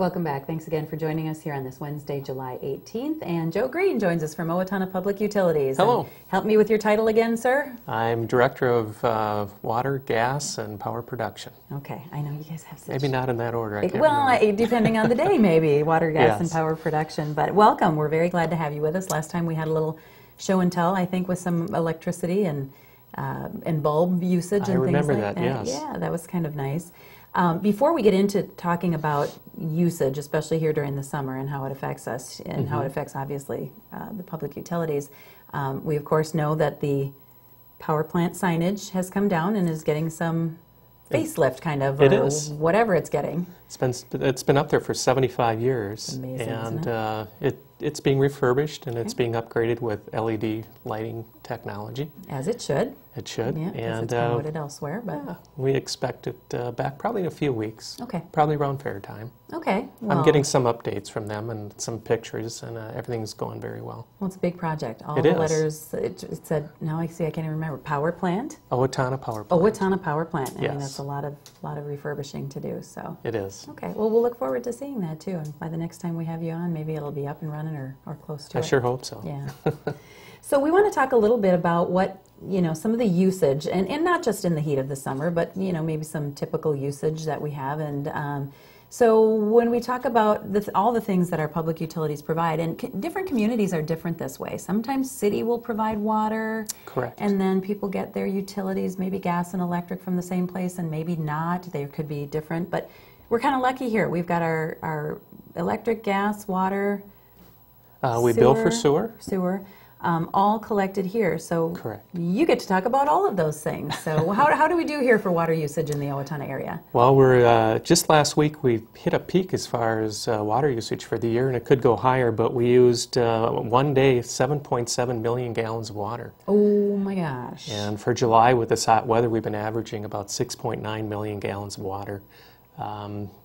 Welcome back. Thanks again for joining us here on this Wednesday, July 18th. And Joe Green joins us from Owatonna Public Utilities. Hello. And help me with your title again, sir. I'm Director of Water, Gas, and Power Production. Okay. I know you guys have such... Maybe not in that order. I can't well, remember. Depending on the day, maybe. Water, gas, Yes. and power production. But welcome. We're very glad to have you with us. Last time we had a little show and tell, I think, with some electricity and bulb usage and things like that. I remember that, yes. Yeah, that was kind of nice. Before we get into talking about usage, especially here during the summer and how it affects us and how it affects, obviously, the public utilities, we, of course, know that the power plant signage has come down and is getting some facelift, kind of, it or is. whatever it's getting. It's been up there for 75 years. It's amazing, and isn't it's being refurbished, and it's being upgraded with LED lighting technology. As it should. It should. Yeah, because and it's promoted elsewhere. But yeah, we expect it back probably in a few weeks. Okay. Probably around fair time. Okay. I'm getting some updates from them and some pictures, and everything's going very well. Well, it's a big project. All It the is. letters, it said, now I see, I can't even remember, power plant? Owatonna Power Plant. Owatonna Power Plant. I mean, Yes. that's a lot of refurbishing to do, so. It is. Okay, well, we'll look forward to seeing that, too. And by the next time we have you on, maybe it'll be up and running or close to I it. sure hope so. Yeah. So we want to talk a little bit about what, some of the usage, and not just in the heat of the summer, but, maybe some typical usage that we have. And so when we talk about all the things that our public utilities provide, and different communities are different this way. Sometimes city will provide water. Correct. And then people get their utilities, maybe gas and electric, from the same place, and maybe not. They could be different. But we're kind of lucky here. We've got our electric, gas, water, we bill for sewer. All collected here. So Correct. You get to talk about all of those things. So how do we do here for water usage in the Owatonna area? Well, we're just last week we hit a peak as far as water usage for the year, and it could go higher, but we used one day 7.7 million gallons of water. Oh my gosh. And for July, with this hot weather, we've been averaging about 6.9 million gallons of water.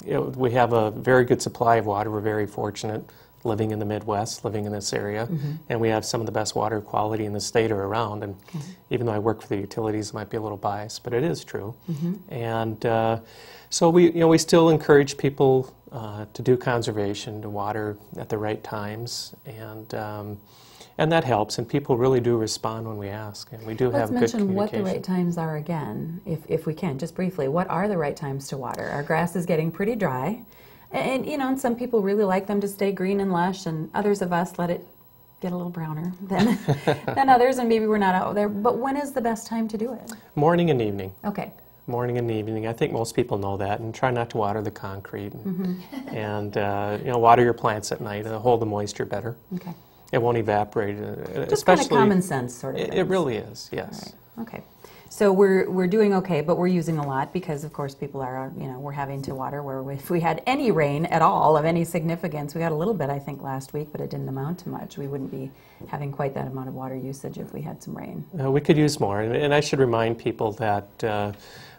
We have a very good supply of water. We're very fortunate living in the Midwest, living in this area, and we have some of the best water quality in the state or around. And even though I work for the utilities, it might be a little biased, but it is true. And so we still encourage people to do conservation, to water at the right times, and that helps. And people really do respond when we ask, and we do have good communication. Let's mention what the right times are again, if we can, just briefly. What are the right times to water? Our grass is getting pretty dry. And, and some people really like them to stay green and lush, and others of us let it get a little browner than others, and maybe we're not out there. But when is the best time to do it? Morning and evening. Okay. Morning and evening. I think most people know that, and try not to water the concrete. And water your plants at night. Hold the moisture better. Okay. It won't evaporate. Just kind of common sense sort of thing. It really is, yes. All right. Okay. So we're doing okay, but we're using a lot because, of course, people are, we're having to water. Where if we had any rain at all of any significance, we got a little bit, I think, last week, but it didn't amount to much. We wouldn't be having quite that amount of water usage if we had some rain. We could use more, and I should remind people that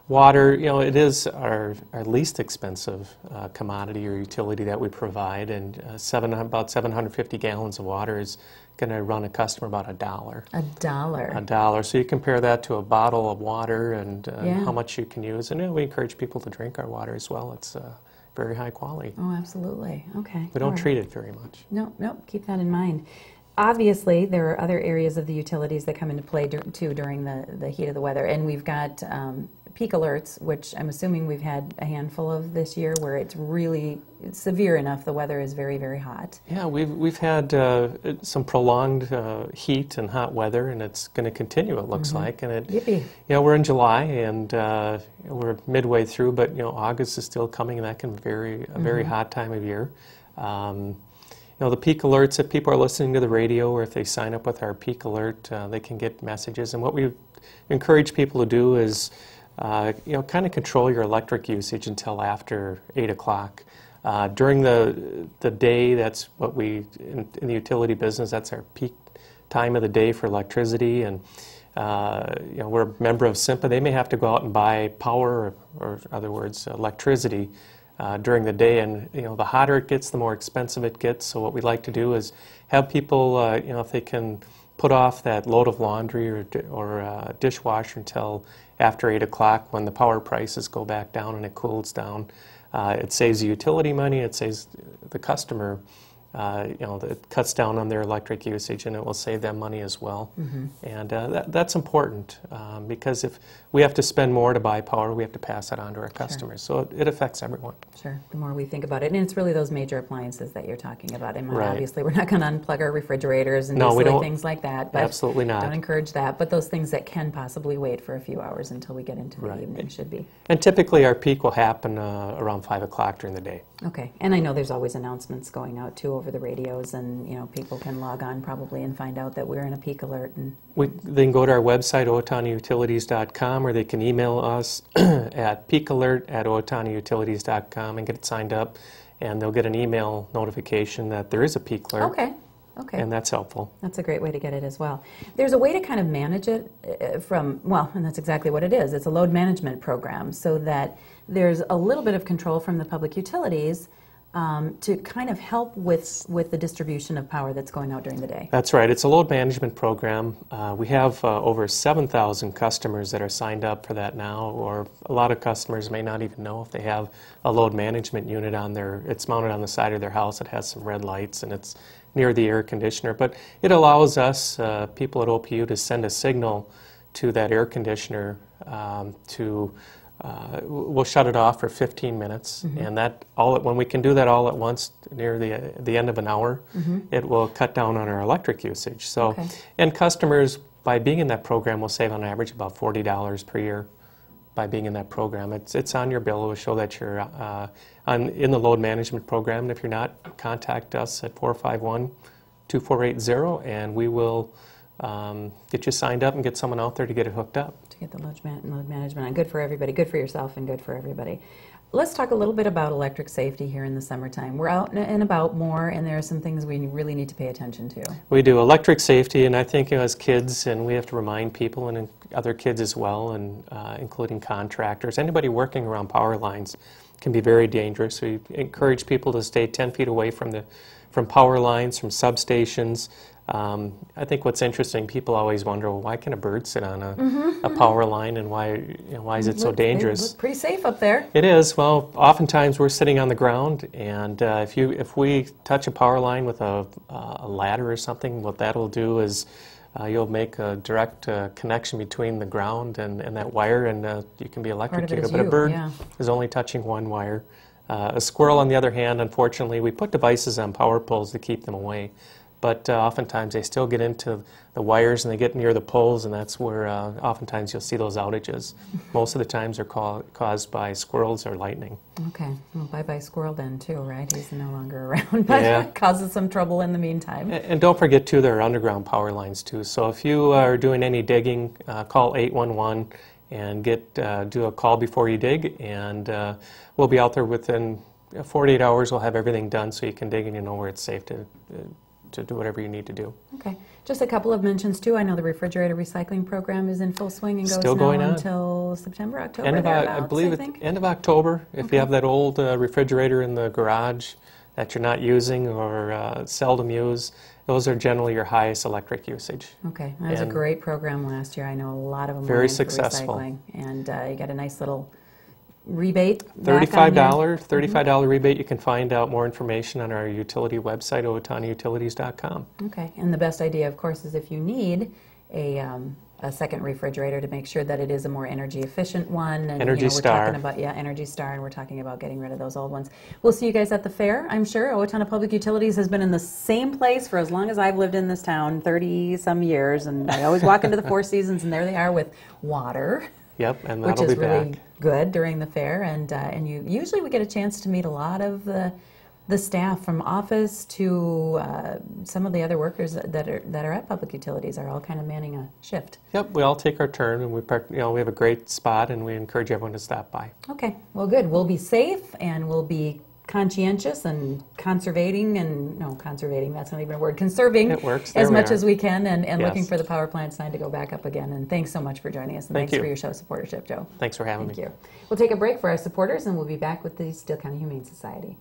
water, it is our least expensive commodity or utility that we provide, and about 750 gallons of water is going to run a customer about $1. $1. So you compare that to a bottle of water and how much you can use, and we encourage people to drink our water as well. It's very high quality. Oh, absolutely. Okay. We don't treat it very much. No, keep that in mind. Obviously, there are other areas of the utilities that come into play too during the heat of the weather, and we've got peak alerts, which I'm assuming we've had a handful of this year, where it's really severe enough. The weather is very, very hot. Yeah, we've had some prolonged heat and hot weather, and it's going to continue. It looks like, and Yippee. We're in July, and we're midway through, but August is still coming, and that can be a very hot time of year. The peak alerts, if people are listening to the radio or if they sign up with our peak alert, they can get messages. And what we encourage people to do is, kind of control your electric usage until after 8 o'clock. During the day, that's what in the utility business, that's our peak time of the day for electricity. And we're a member of SIMPA. They may have to go out and buy power, or in other words, electricity, during the day, and the hotter it gets, the more expensive it gets. So what we like to do is have people, if they can put off that load of laundry or dishwasher until after 8 o'clock, when the power prices go back down and it cools down. It saves the utility money, it saves the customer, it cuts down on their electric usage, and it will save them money as well. And that's important because if we have to spend more to buy power, we have to pass that on to our customers. So it affects everyone. Sure. The more we think about it, and it's really those major appliances that you're talking about. And Right. obviously, we're not going to unplug our refrigerators and No, do we silly don't. things like that. But Absolutely not. Don't encourage that. But those things that can possibly wait for a few hours until we get into the Right. evening should be. And typically our peak will happen around 5 o'clock during the day. Okay. And I know there's always announcements going out too over the radios, and people can log on probably and find out that we're in a peak alert. And They can go to our website, owatonnautilities.com, or they can email us at peakalert@owatonnautilities.com and get signed up, and they'll get an email notification that there is a peak alert. Okay. Okay. And that's helpful. That's a great way to get it as well. There's a way to kind of manage it and that's exactly what it is. It's a load management program so that there's a little bit of control from the public utilities to kind of help with the distribution of power that's going out during the day. That's right. It's a load management program. We have over 7,000 customers that are signed up for that now, or a lot of customers may not even know if they have a load management unit on their, it's mounted on the side of their house. It has some red lights and it's near the air conditioner. But it allows us, people at OPU, to send a signal to that air conditioner we'll shut it off for 15 minutes, and when we can do that all at once near the end of an hour, it will cut down on our electric usage. So, and customers, by being in that program, will save on average about $40 per year by being in that program. It's on your bill. It will show that you're in the load management program, and if you're not, contact us at 451-2480, and we will get you signed up and get someone out there to get it hooked up. To get the load management on. Good for everybody, good for yourself, and good for everybody. Let's talk a little bit about electric safety here in the summertime. We're out and about more, and there are some things we really need to pay attention to. We do. Electric safety, and I think as kids, and we have to remind people, and other kids as well, and including contractors, anybody working around power lines can be very dangerous. We encourage people to stay 10 feet away from power lines, from substations. I think what's interesting, people always wonder, well, why can a bird sit on a power line, and why is it so dangerous? It looks pretty safe up there. It is. Well, oftentimes we're sitting on the ground, and if we touch a power line with a ladder or something, what that'll do is you'll make a direct connection between the ground and that wire, and you can be electrocuted. But a bird is only touching one wire. A squirrel, on the other hand, unfortunately, we put devices on power poles to keep them away. But oftentimes they still get into the wires and they get near the poles, and that's where oftentimes you'll see those outages. Most of the times they're caused by squirrels or lightning. Okay. Well, bye-bye squirrel then, too, right? He's no longer around, but it causes some trouble in the meantime. And don't forget, too, there are underground power lines, too. So if you are doing any digging, call 811 and do a call before you dig, and we'll be out there within 48 hours. We'll have everything done so you can dig and you know where it's safe to do whatever you need to do. Okay. Just a couple of mentions, too. I know the refrigerator recycling program is in full swing and goes Still going on until September, October, I believe at end of October. If you have that old refrigerator in the garage that you're not using or seldom use, those are generally your highest electric usage. Okay. That was a great program last year. I know a lot of them very were successful. recycling. And you got a nice little rebate. $35 rebate. You can find out more information on our utility website, owatonnautilities.com. Okay, and the best idea, of course, is if you need a second refrigerator, to make sure that it is a more energy efficient one. And Energy Star. We're talking about Energy Star, and we're talking about getting rid of those old ones. We'll see you guys at the fair, I'm sure. Owatonna Public Utilities has been in the same place for as long as I've lived in this town, 30-some years, and I always walk into the Four Seasons, and there they are with water. Yep, and which that'll is be really back. Good during the fair, and usually we get a chance to meet a lot of the staff from office to some of the other workers that are at public utilities are all kind of manning a shift. Yep, we all take our turn, and we have a great spot, and we encourage everyone to stop by. Okay, well, good. We'll be safe, and we'll be conscientious and conserving, that's not even a word, conserving it works. as much as we can, and looking for the power plant sign to go back up again. And thanks so much for joining us, and thanks for your show supportership, Joe. Thanks for having me. Thank you. We'll take a break for our supporters, and we'll be back with the Steele County Humane Society.